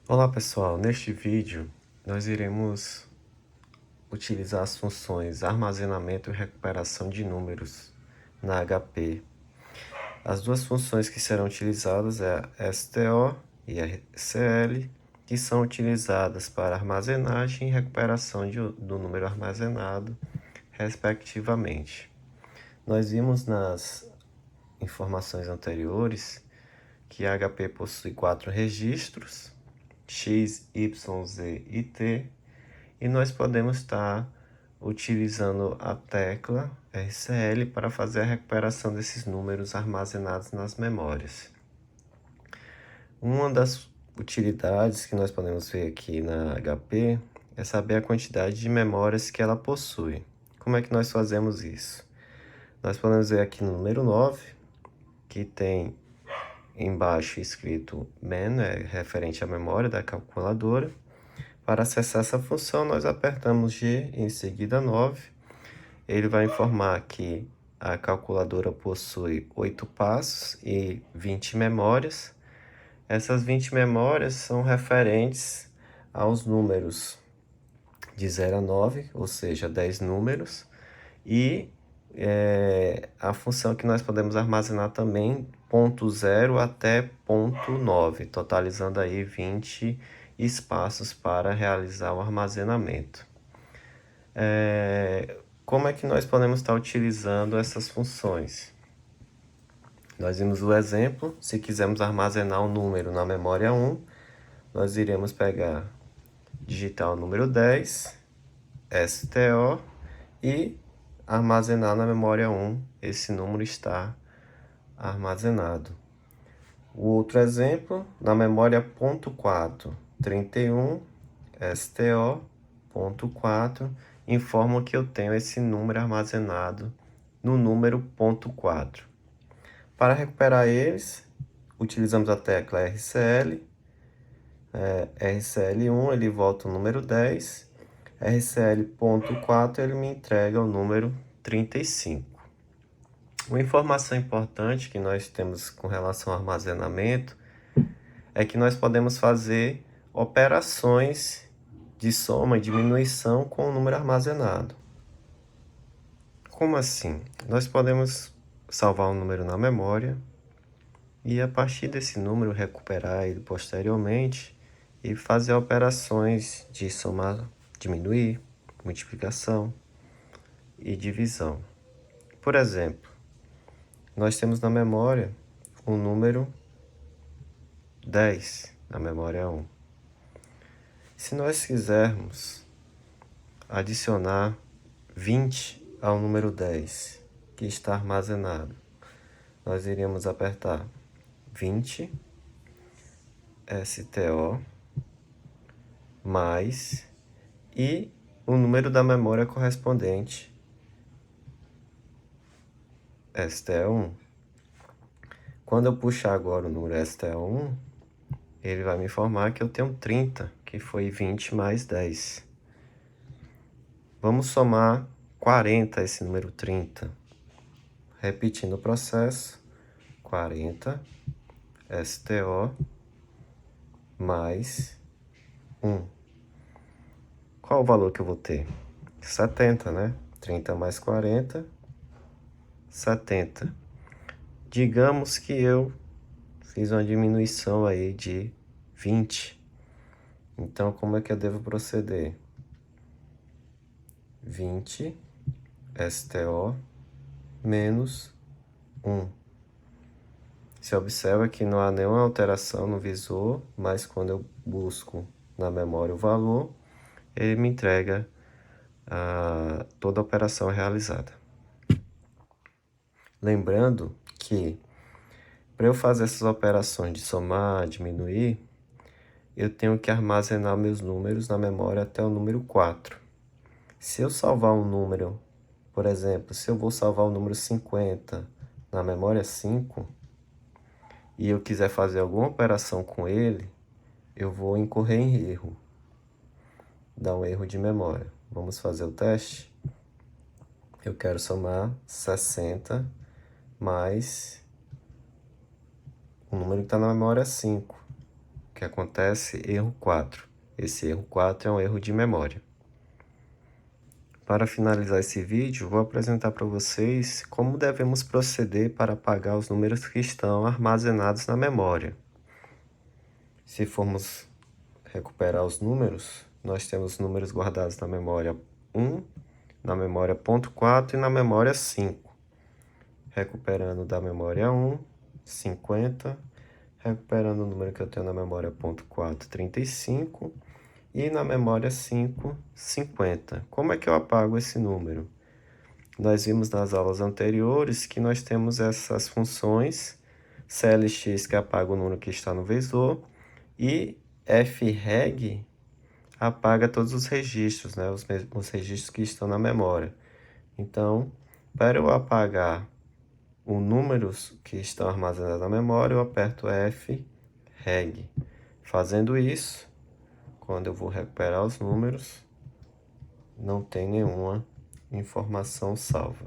Olá pessoal, neste vídeo nós iremos utilizar as funções armazenamento e recuperação de números na HP. As duas funções que serão utilizadas é a STO e a RCL, que são utilizadas para armazenagem e recuperação do número armazenado, respectivamente. Nós vimos nas informações anteriores que a HP possui 4 registros, X, Y, Z e T, e nós podemos estar utilizando a tecla RCL para fazer a recuperação desses números armazenados nas memórias. Uma das utilidades que nós podemos ver aqui na HP é saber a quantidade de memórias que ela possui. Como é que nós fazemos isso? Nós podemos ver aqui no número 9, que tem embaixo escrito MAN, referente à memória da calculadora. Para acessar essa função, nós apertamos G, em seguida 9. Ele vai informar que a calculadora possui 8 passos e 20 memórias. Essas 20 memórias são referentes aos números de 0 a 9, ou seja, 10 números, e a função que nós podemos armazenar também ponto 0 até ponto 9, totalizando aí 20 espaços para realizar o armazenamento. Como é que nós podemos estar utilizando essas funções? Nós vimos o exemplo, se quisermos armazenar um número na memória 1, nós iremos digitar o número 10, STO, e armazenar na memória 1, esse número está armazenado. O outro exemplo, na memória ponto 4, 31, STO, ponto 4, informa que eu tenho esse número armazenado no número ponto 4. Para recuperar eles, utilizamos a tecla RCL. RCL1 ele volta o número 10, RCL.4 ele me entrega o número 35. Uma informação importante que nós temos com relação ao armazenamento é que nós podemos fazer operações de soma e diminuição com o número armazenado. Como assim? Nós podemos salvar um número na memória e a partir desse número recuperar ele posteriormente e fazer operações de somar, diminuir, multiplicação e divisão. Por exemplo, nós temos na memória o número 10, na memória 1. Se nós quisermos adicionar 20 ao número 10, que está armazenado, nós iremos apertar 20 STO mais e o número da memória correspondente, STO1. Quando eu puxar agora o número STO1, ele vai me informar que eu tenho 30, que foi 20 mais 10. Vamos somar 40 a esse número 30. Repetindo o processo, 40 STO mais 1. Qual o valor que eu vou ter? 70, né? 30 mais 40, 70. Digamos que eu fiz uma diminuição aí de 20. Então, como é que eu devo proceder? 20 STO menos 1. Se observa que não há nenhuma alteração no visor, mas quando eu busco na memória o valor, ele me entrega toda a operação realizada. Lembrando que para eu fazer essas operações de somar, diminuir, eu tenho que armazenar meus números na memória até o número 4. Se eu salvar um número, por exemplo, se eu vou salvar o número 50 na memória 5, e eu quiser fazer alguma operação com ele, eu vou incorrer em erro. Dá um erro de memória. Vamos fazer o teste? Eu quero somar 60 mais o número que está na memória 5. que acontece erro 4. Esse erro 4 é um erro de memória. Para finalizar esse vídeo, vou apresentar para vocês como devemos proceder para apagar os números que estão armazenados na memória. Se formos recuperar os números, nós temos números guardados na memória 1, na memória .4 e na memória 5. Recuperando da memória 1, 50, recuperando o número que eu tenho na memória .4, 35, e na memória 5, 50. Como é que eu apago esse número? Nós vimos nas aulas anteriores que nós temos essas funções clx, que apaga o número que está no visor, e freg apaga todos os registros, né? Os registros que estão na memória. Então, para eu apagar os números que estão armazenados na memória, eu aperto freg. Fazendo isso, quando eu vou recuperar os números, não tem nenhuma informação salva.